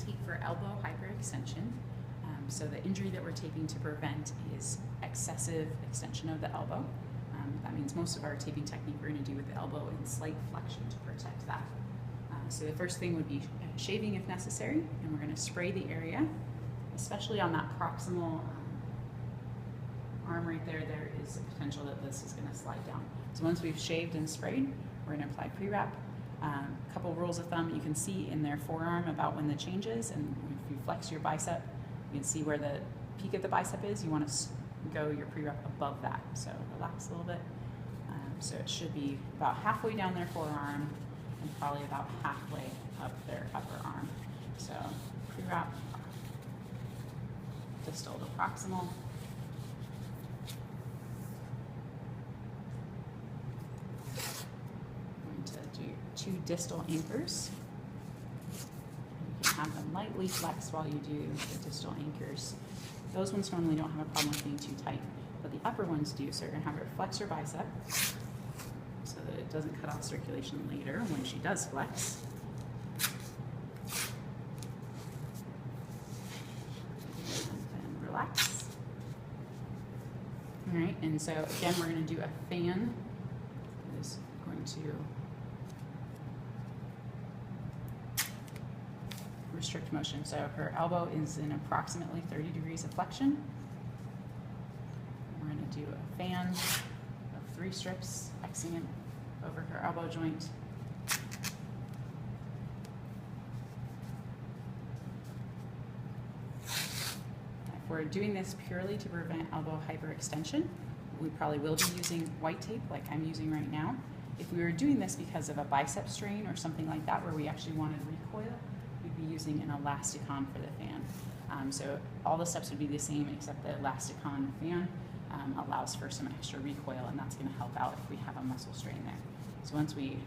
tape for elbow hyperextension. So the injury that we're taping to prevent is excessive extension of the elbow. That means most of our taping technique we're going to do with the elbow and slight flexion to protect that. So the first thing would be shaving if necessary, and we're going to spray the area, especially on that proximal arm right there. There is a potential that this is going to slide down. So once we've shaved and sprayed, we're going to apply pre-wrap. A couple rules of thumb you can see in their forearm about when the change is, and if you flex your bicep, you can see where the peak of the bicep is. You want to go your pre-wrap above that. So relax a little bit. So it should be about halfway down their forearm and probably about halfway up their upper arm. So pre-wrap, distal to proximal. I'm going to do 2 distal anchors. You can have them lightly flex while you do the distal anchors. Those ones normally don't have a problem with being too tight, but the upper ones do. So you're going to have her flex her bicep so that it doesn't cut off circulation later when she does flex. And then relax. All right, and so again, we're going to do a fan. It is going to restrict motion. So her elbow is in approximately 30 degrees of flexion. We're going to do a fan of 3 strips, Xing it over her elbow joint. If we're doing this purely to prevent elbow hyperextension, we probably will be using white tape like I'm using right now. If we were doing this because of a bicep strain or something like that where we actually wanted recoil, we'd be using an Elasticon for the fan. So all the steps would be the same except the Elasticon fan allows for some extra recoil, and that's going to help out if we have a muscle strain there. So once we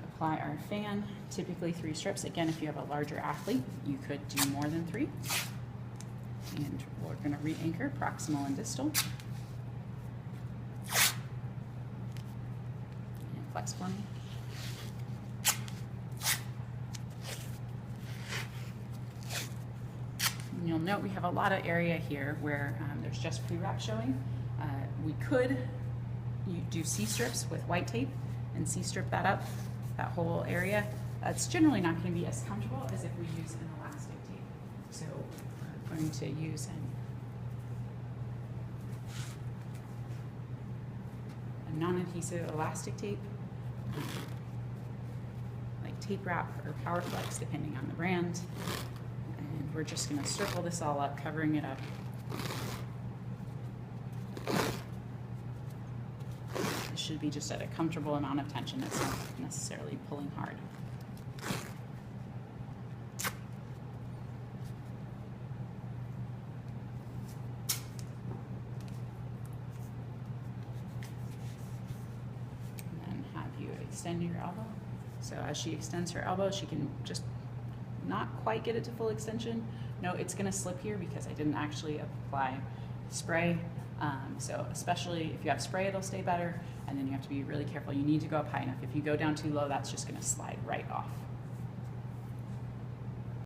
apply our fan, typically 3 strips. Again, if you have a larger athlete, you could do more than 3. And we're going to re-anchor proximal and distal. And flex for me. And you'll note we have a lot of area here where there's just pre-wrap showing. We could do C-strips with white tape and C-strip that up, that whole area. It's generally not going to be as comfortable as if we use an elastic tape. So we're going to use a non-adhesive elastic tape, like tape wrap or Power Flex, depending on the brand. And we're just going to circle this all up, covering it up. It should be just at a comfortable amount of tension. It's not necessarily pulling hard. And then have you extend your elbow. So as she extends her elbow, she can just not quite get it to full extension. No, it's going to slip here because I didn't actually apply spray. So especially if you have spray, it'll stay better. And then you have to be really careful. You need to go up high enough. If you go down too low, that's just going to slide right off.